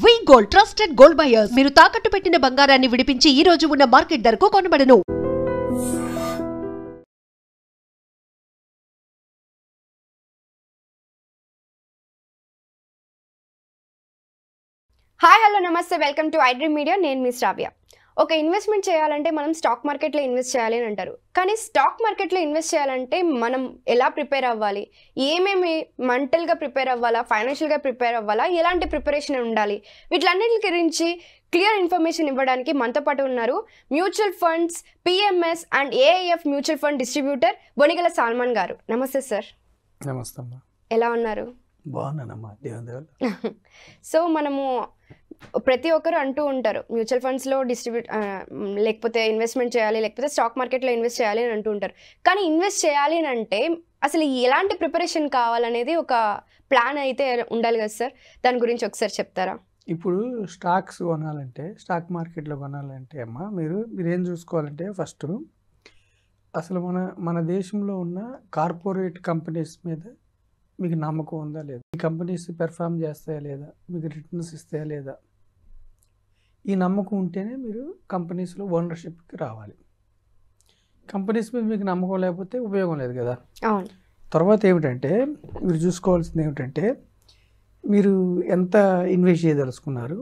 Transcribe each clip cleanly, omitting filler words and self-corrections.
వి gold trusted gold buyers మీరు తాకట్టు పెట్టిన బంగారాన్ని విడిపించి ఈ రోజు ఉన్న మార్కెట్ ధరకు కొనబడను. హాయ్ హలో నమస్తే, వెల్కమ్ టు ఐడ్రీమ్ మీడియా. నేను మీ శ్రావ్య. ఒక ఇన్వెస్ట్మెంట్ చేయాలంటే మనం స్టాక్ మార్కెట్లో ఇన్వెస్ట్ చేయాలి అని అంటారు. కానీ స్టాక్ మార్కెట్లో ఇన్వెస్ట్ చేయాలంటే మనం ఎలా ప్రిపేర్ అవ్వాలి, ఏమేమి మెంటల్గా ప్రిపేర్ అవ్వాలా, ఫైనాన్షియల్గా ప్రిపేర్ అవ్వాలా, ఎలాంటి ప్రిపరేషన్ ఉండాలి, వీటిలన్నిటి గురించి క్లియర్ ఇన్ఫర్మేషన్ ఇవ్వడానికి మనతో పాటు ఉన్నారు mutual funds PMS and AIF mutual fund distributor Bonigala Salmon గారు. నమస్తే సార్. నమస్తే అమ్మా. ఎలా ఉన్నారు? బాగున్నానమ్మా, దేవుని దయ. సో మనము ప్రతి ఒక్కరు అంటూ ఉంటారు మ్యూచువల్ ఫండ్స్లో లేకపోతే ఇన్వెస్ట్మెంట్ చేయాలి, లేకపోతే స్టాక్ మార్కెట్లో ఇన్వెస్ట్ చేయాలి అని అంటూ ఉంటారు. కానీ ఇన్వెస్ట్ చేయాలి అని అంటే అసలు ఎలాంటి ప్రిపరేషన్ కావాలనేది ఒక ప్లాన్ అయితే ఉండాలి కదా సార్, దాని గురించి ఒకసారి చెప్తారా? ఇప్పుడు స్టాక్స్ కొనాలంటే, స్టాక్ మార్కెట్లో కొనాలంటే అమ్మా మీరేం చూసుకోవాలంటే ఫస్ట్ అసలు మన దేశంలో ఉన్న కార్పొరేట్ కంపెనీస్ మీద మీకు నమ్మకం ఉందా లేదా, ఈ కంపెనీస్ పెర్ఫామ్ చేస్తాయా లేదా, మీకు రిటర్న్స్ ఇస్తాయా లేదా, ఈ నమ్మకం ఉంటేనే మీరు కంపెనీస్లో ఓనర్షిప్కి రావాలి. కంపెనీస్ మీద మీకు నమ్మకం లేకపోతే ఉపయోగం లేదు కదా. తర్వాత ఏమిటంటే మీరు చూసుకోవాల్సింది ఏమిటంటే మీరు ఎంత ఇన్వెస్ట్ చేయదలుచుకున్నారు,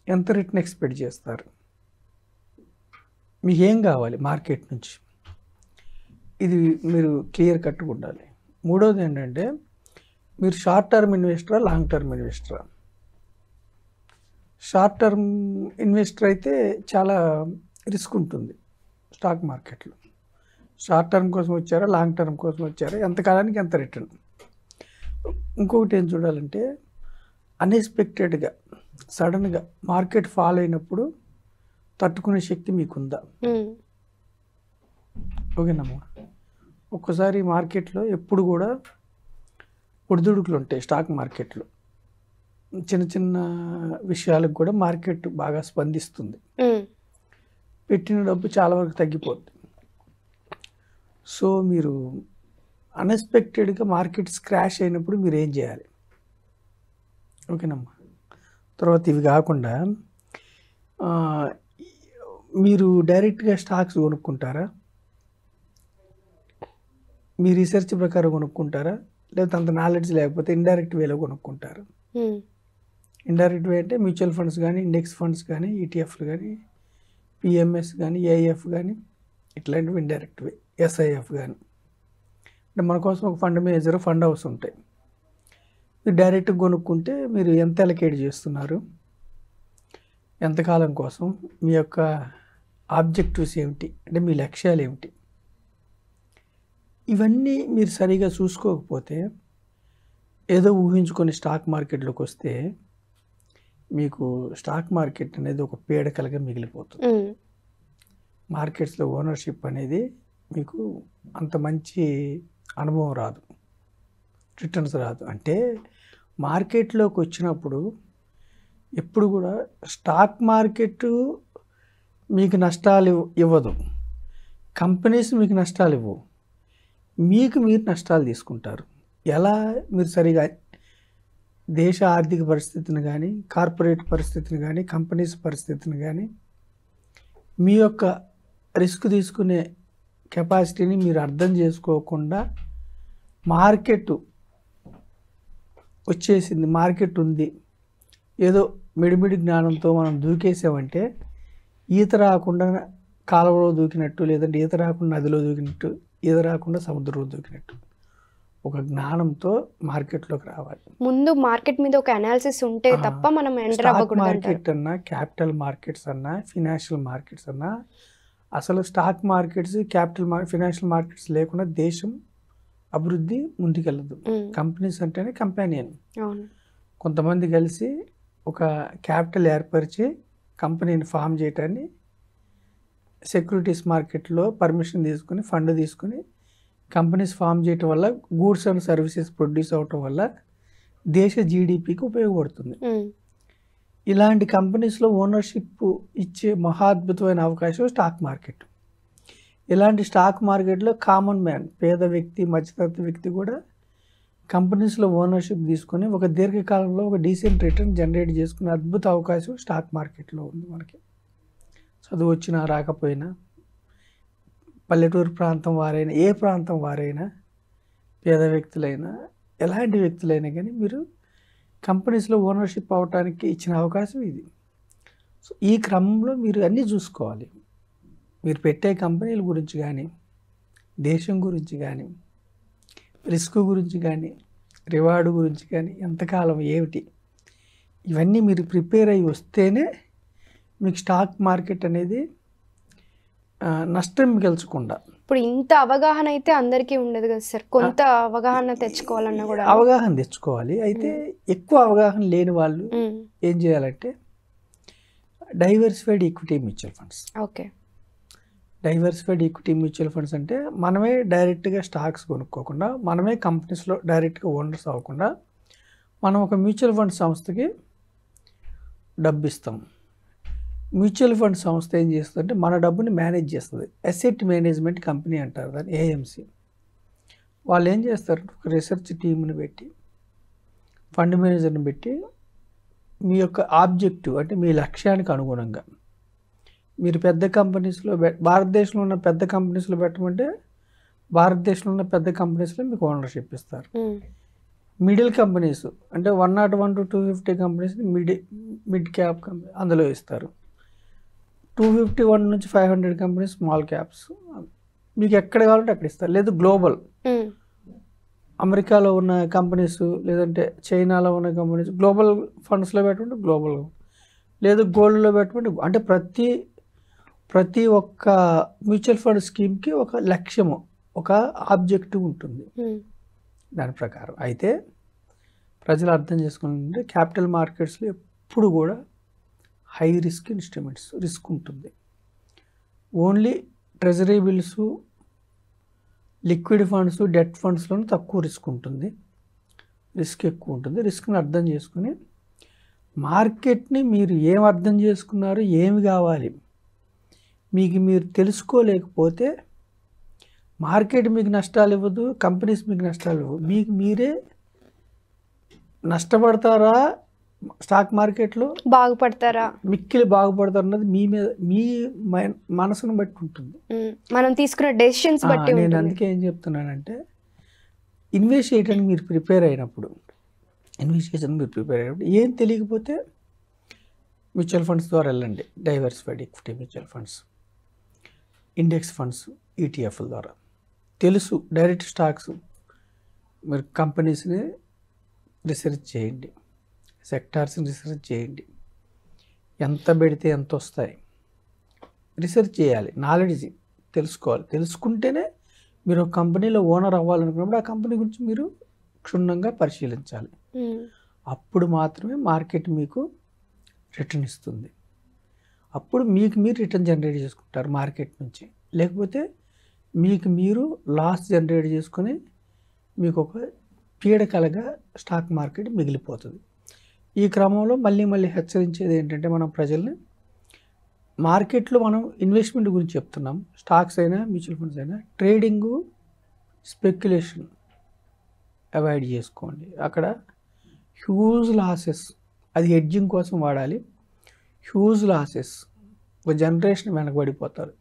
ఎంత రిటర్న్ ఎక్స్పెక్ట్ చేస్తారు, మీకు ఏం కావాలి మార్కెట్ నుంచి, ఇది మీరు క్లియర్ కట్గా ఉండాలి. మూడోది ఏంటంటే మీరు షార్ట్ టర్మ్ ఇన్వెస్టరా, లాంగ్ టర్మ్ ఇన్వెస్టరా. షార్ట్ టర్మ్ ఇన్వెస్టర్ అయితే చాలా రిస్క్ ఉంటుంది స్టాక్ మార్కెట్లో. షార్ట్ టర్మ్ కోసం వచ్చారా, లాంగ్ టర్మ్ కోసం వచ్చారా, ఎంతకాలానికి ఎంత రిటర్న్. ఇంకొకటి ఏం చూడాలంటే అన్ఎక్స్పెక్టెడ్గా సడన్గా మార్కెట్ ఫాల్ అయినప్పుడు తట్టుకునే శక్తి మీకుందా. ఓకేనమ్మా. ఒక్కసారి మార్కెట్లో ఎప్పుడు కూడా ఒడిదుడుకులు ఉంటాయి. స్టాక్ మార్కెట్లో చిన్న చిన్న విషయాలకు కూడా మార్కెట్ బాగా స్పందిస్తుంది. పెట్టిన డబ్బు చాలా వరకు తగ్గిపోద్ది. సో మీరు అన్ఎక్స్పెక్టెడ్గా మార్కెట్ క్రాష్ అయినప్పుడు మీరు ఏం చేయాలి. ఓకేనమ్మా. తర్వాత ఇవి కాకుండా మీరు డైరెక్ట్గా స్టాక్స్ కొనుక్కుంటారా, మీ రీసెర్చ్ ప్రకారం కొనుక్కుంటారా, లేకపోతే అంత నాలెడ్జ్ లేకపోతే ఇండైరెక్ట్ వేలో కొనుక్కుంటారు. ఇండైరెక్ట్ వే అంటే మ్యూచువల్ ఫండ్స్ కానీ, ఇండెక్స్ ఫండ్స్ కానీ, ఈటీఎఫ్లు కానీ, పిఎంఎస్ కానీ, ఏఐఎఫ్ కానీ, ఇట్లాంటివి ఇండైరెక్ట్ వే. ఎస్ఐఎఫ్ కానీ అంటే మన కోసం ఒక ఫండ్ మేనేజర్, ఫండ్ హౌస్ ఉంటాయి. మీరు డైరెక్ట్గా కొనుక్కుంటే మీరు ఎంత అలొకేట్ చేస్తున్నారు, ఎంతకాలం కోసం, మీ యొక్క ఆబ్జెక్టివ్స్ ఏమిటి, అంటే మీ లక్ష్యాలు ఏమిటి, ఇవన్నీ మీరు సరిగా చూసుకోకపోతే ఏదో ఊహించుకొని స్టాక్ మార్కెట్లోకి వస్తే మీకు స్టాక్ మార్కెట్ అనేది ఒక పీడకలుగా మిగిలిపోతుంది. మార్కెట్స్లో ఓనర్షిప్ అనేది మీకు అంత మంచి అనుభవం రాదు, రిటర్న్స్ రాదు. అంటే మార్కెట్లోకి వచ్చినప్పుడు ఎప్పుడు కూడా స్టాక్ మార్కెట్ మీకు నష్టాలు ఇవ్వదు, కంపెనీస్ మీకు నష్టాలు ఇవ్వవు, మీకు మీరు నష్టాలు తీసుకుంటారు. ఎలా మీరు సరిగా దేశ ఆర్థిక పరిస్థితిని కానీ, కార్పొరేట్ పరిస్థితిని కానీ, కంపెనీస్ పరిస్థితిని కానీ, మీ యొక్క రిస్క్ తీసుకునే కెపాసిటీని మీరు అర్థం చేసుకోకుండా మార్కెట్ వచ్చేసింది, మార్కెట్ ఉంది, ఏదో మిడిమిడి జ్ఞానంతో మనం దూకేసామంటే ఈత రాకుండా కాలువలో దూకినట్టు, లేదంటే ఈత రాకుండా నదిలో దూకినట్టు, ఈత రాకుండా సముద్రంలో దూకినట్టు. ఒక జ్ఞానంతో మార్కెట్లోకి రావాలి. ముందు మార్కెట్ మీద ఒక అనాలిసిస్ ఉంటే తప్ప మనం ఎంటర్ అవ్వకూడదు. మార్కెట్ అన్నా, క్యాపిటల్ మార్కెట్స్ అన్నా, ఫినాన్షియల్ మార్కెట్స్ అన్నా, అసలు స్టాక్ మార్కెట్స్, ఫినాన్షియల్ మార్కెట్స్ లేకుండా దేశం అభివృద్ధి ముందుకెళ్ళదు. కంపెనీస్ అంటేనే కంపానియన్. కొంతమంది కలిసి ఒక క్యాపిటల్ ఏర్పరిచి కంపెనీని ఫామ్ చేయటాన్ని సెక్యూరిటీస్ మార్కెట్లో పర్మిషన్ తీసుకుని, ఫండ్ తీసుకుని కంపెనీస్ ఫామ్ చేయటం వల్ల గూడ్స్ అండ్ సర్వీసెస్ ప్రొడ్యూస్ అవటం వల్ల దేశ జీడిపికి ఉపయోగపడుతుంది. ఇలాంటి కంపెనీస్లో ఓనర్షిప్ ఇచ్చే మహాద్భుతమైన అవకాశం స్టాక్ మార్కెట్. ఇలాంటి స్టాక్ మార్కెట్లో కామన్ మ్యాన్, పేద వ్యక్తి, మధ్యతరగతి వ్యక్తి కూడా కంపెనీస్లో ఓనర్షిప్ తీసుకొని ఒక దీర్ఘకాలంలో ఒక డీసెంట్ రిటర్న్ జనరేట్ చేసుకునే అద్భుత అవకాశం స్టాక్ మార్కెట్లో ఉంది మనకి. చదువు వచ్చినా రాకపోయినా, పల్లెటూరు ప్రాంతం వారైనా, ఏ ప్రాంతం వారైనా, పేద వ్యక్తులైనా, ఎలాంటి వ్యక్తులైనా కానీ మీరు కంపెనీస్లో ఓనర్షిప్ అవడానికి ఇచ్చిన అవకాశం ఇది. సో ఈ క్రమంలో మీరు అన్నీ చూసుకోవాలి. మీరు పెట్టే కంపెనీల గురించి కానీ, దేశం గురించి కానీ, రిస్క్ గురించి కానీ, రివార్డు గురించి కానీ, ఎంతకాలం ఏమిటి, ఇవన్నీ మీరు ప్రిపేర్ అయ్యి వస్తేనే మీకు స్టాక్ మార్కెట్ అనేది నష్టం మిగల్చకుండా. ఇప్పుడు ఇంత అవగాహన అయితే అందరికీ ఉండదు కదా సార్, కొంత అవగాహన తెచ్చుకోవాలన్నా కూడా అవగాహన తెచ్చుకోవాలి. అయితే ఎక్కువ అవగాహన లేని వాళ్ళు ఏం చేయాలంటే diversified equity mutual funds. Okay, diversified equity mutual funds అంటే మనమే డైరెక్ట్గా స్టాక్స్ కొనుక్కోకుండా, మనమే కంపెనీస్లో డైరెక్ట్గా ఓనర్స్ అవ్వకుండా, మనం ఒక మ్యూచువల్ ఫండ్ సంస్థకి డబ్బు ఇస్తాం. మ్యూచువల్ ఫండ్ సంస్థ ఏం చేస్తుందంటే మన డబ్బుని మేనేజ్ చేస్తుంది. అసెట్ మేనేజ్మెంట్ కంపెనీ అంటారు దాన్ని, ఏఎంసీ. వాళ్ళు ఏం చేస్తారు, ఒక రీసెర్చ్ టీమ్ని పెట్టి, ఫండ్ మేనేజర్ని పెట్టి, మీ యొక్క ఆబ్జెక్టివ్ అంటే మీ లక్ష్యానికి అనుగుణంగా మీరు పెద్ద కంపెనీస్లో భారతదేశంలో ఉన్న పెద్ద కంపెనీస్లో పెట్టమంటే భారతదేశంలో ఉన్న పెద్ద కంపెనీస్లో మీకు ఓనర్షిప్ ఇస్తారు. మిడిల్ కంపెనీస్ అంటే 101 to 250 కంపెనీస్ని మిడ్ క్యాప్ కంపెనీ అందులో ఇస్తారు. 251 నుంచి 500 కంపెనీస్ స్మాల్ క్యాప్స్, మీకు ఎక్కడ కావాలంటే అక్కడ ఇస్తారు. లేదు గ్లోబల్, అమెరికాలో ఉన్న కంపెనీస్ లేదంటే చైనాలో ఉన్న కంపెనీస్ గ్లోబల్ ఫండ్స్లో పెట్టమంటే గ్లోబల్, లేదు గోల్డ్లో పెట్టమంటే, అంటే ప్రతి ఒక్క మ్యూచువల్ ఫండ్ స్కీమ్కి ఒక లక్ష్యము, ఒక ఆబ్జెక్టివ్ ఉంటుంది దాని ప్రకారం. అయితే ప్రజలు అర్థం చేసుకుంటే క్యాపిటల్ మార్కెట్స్లో ఎప్పుడు కూడా హై రిస్క్ ఇన్స్ట్రుమెంట్స్, రిస్క్ ఉంటుంది. Only treasury bills, liquid funds, debt ఫండ్స్లోనే తక్కువ రిస్క్ ఉంటుంది, రిస్క్ ఎక్కువ ఉంటుంది. రిస్క్ని అర్థం చేసుకుని మార్కెట్ని మీరు ఏం అర్థం చేసుకున్నారు, ఏమి కావాలి మీకు మీరు తెలుసుకోలేకపోతే మార్కెట్ మీకు నష్టాలు ఇవ్వదు, కంపెనీస్ మీకు నష్టాలు ఇవ్వవు. మీకు మీరే నష్టపడతారా, స్టాక్ మార్కెట్లో బాగుపడతారా, మిక్కిలి బాగుపడతారు అన్నది మీ మీద, మీ మనసును బట్టి ఉంటుంది, మనం తీసుకునే డెసిషన్స్ బట్టి. నేను అందుకే ఏం చెప్తున్నానంటే ఇన్వెస్ట్ చేయడానికి మీరు ప్రిపేర్ అయినప్పుడు, ఏం తెలియకపోతే మ్యూచువల్ ఫండ్స్ ద్వారా వెళ్ళండి. Diversified equity mutual funds, index funds, ఈటీఎఫ్ల ద్వారా తెలుసు. డైరెక్ట్ స్టాక్స్ మీరు కంపెనీస్ని రీసెర్చ్ చేయండి, సెక్టార్స్ని రీసెర్చ్ చేయండి, ఎంత పెడితే ఎంత వస్తాయి రీసెర్చ్ చేయాలి, నాలెడ్జ్ తెలుసుకోవాలి. తెలుసుకుంటేనే మీరు ఒక కంపెనీలో ఓనర్ అవ్వాలనుకున్నప్పుడు ఆ కంపెనీ గురించి మీరు క్షుణ్ణంగా పరిశీలించాలి. అప్పుడు మాత్రమే మార్కెట్ మీకు రిటర్న్ ఇస్తుంది. అప్పుడు మీకు మీరు రిటర్న్ జనరేట్ చేసుకుంటారు మార్కెట్ నుంచి. లేకపోతే మీకు మీరు లాస్ జనరేట్ చేసుకొని మీకు ఒక పీడకలగా స్టాక్ మార్కెట్ మిగిలిపోతుంది. ఈ క్రమంలో మళ్ళీ హెచ్చరించేది ఏంటంటే మనం ప్రజల్ని, మార్కెట్లో మనం ఇన్వెస్ట్మెంట్ గురించి చెప్తున్నాం, స్టాక్స్ అయినా మ్యూచువల్ ఫండ్స్ అయినా, ట్రేడింగు, స్పెక్యులేషన్ అవాయిడ్ చేసుకోండి. అక్కడ హ్యూజ్ లాసెస్, అది హెడ్జింగ్ కోసం వాడాలి. హ్యూజ్ లాసెస్, ఒక జనరేషన్ వెనకబడిపోతారు.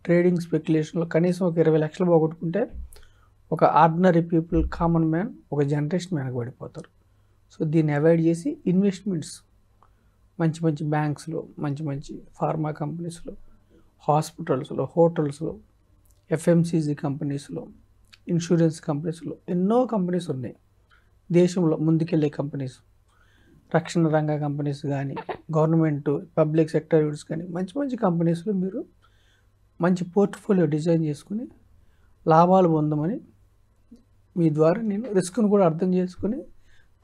ట్రేడింగ్ స్పెక్యులేషన్లో కనీసం ఒక 20 లక్షలు పోగొట్టుకుంటే ఒక ఆర్డినరీ పీపుల్, కామన్ మ్యాన్ ఒక జనరేషన్ వెనకబడిపోతారు. సో దీన్ని అవాయిడ్ చేసి ఇన్వెస్ట్మెంట్స్ మంచి బ్యాంక్స్లో, మంచి ఫార్మా కంపెనీస్లో, హాస్పిటల్స్లో, హోటల్స్లో, ఎఫ్ఎంసీజీ కంపెనీస్లో, ఇన్సూరెన్స్ కంపెనీస్లో ఎన్నో కంపెనీస్ ఉన్నాయి దేశంలో ముందుకెళ్ళే కంపెనీస్. రక్షణ రంగ కంపెనీస్ కానీ, గవర్నమెంట్ పబ్లిక్ సెక్టర్ యూనిట్స్ కానీ, మంచి కంపెనీస్లో మీరు మంచి పోర్ట్ఫోలియో డిజైన్ చేసుకుని లాభాలు పొందమని మీ ద్వారా నేను రిస్క్ను కూడా అర్థం చేసుకుని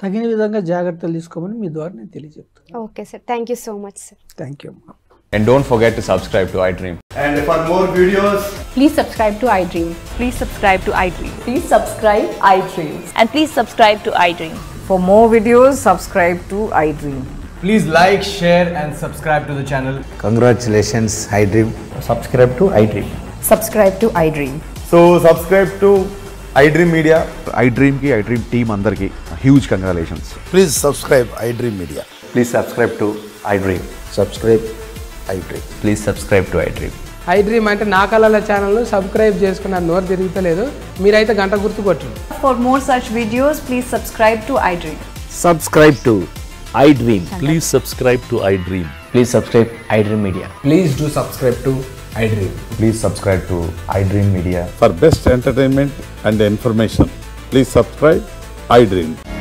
తగిన విధంగా జాగ్రత్తలు తీసుకోమని మీ ద్వారా నేను తెలియజెప్తాను. Okay sir, thank you so much sir. Thank you అమ్మా. And don't forget to subscribe to iDream. And for more videos, Please subscribe to iDream. Please subscribe to iDream. Please subscribe iDream. And please subscribe to iDream. For more videos, subscribe to iDream. please like, share and subscribe to the channel. Congratulations, iDream. Subscribe to iDream. Subscribe to iDream. So subscribe to iDream Media. iDream की iDream team अंदर की huge congratulations. Please subscribe iDream Media. Please subscribe to iDream. Subscribe iDream. Please subscribe to iDream. iDream అంటే నా కళల channel subscribe చేసుకున్న నోరు తిరుగుతలేదు మీరైతే గంట గుర్తు కొట్టండి. For more such videos, please subscribe to iDream. Subscribe to iDream. Please subscribe to iDream. Please subscribe iDream Media. Please do subscribe to iDream. Please subscribe to iDream Media. For best entertainment and information, please subscribe iDream.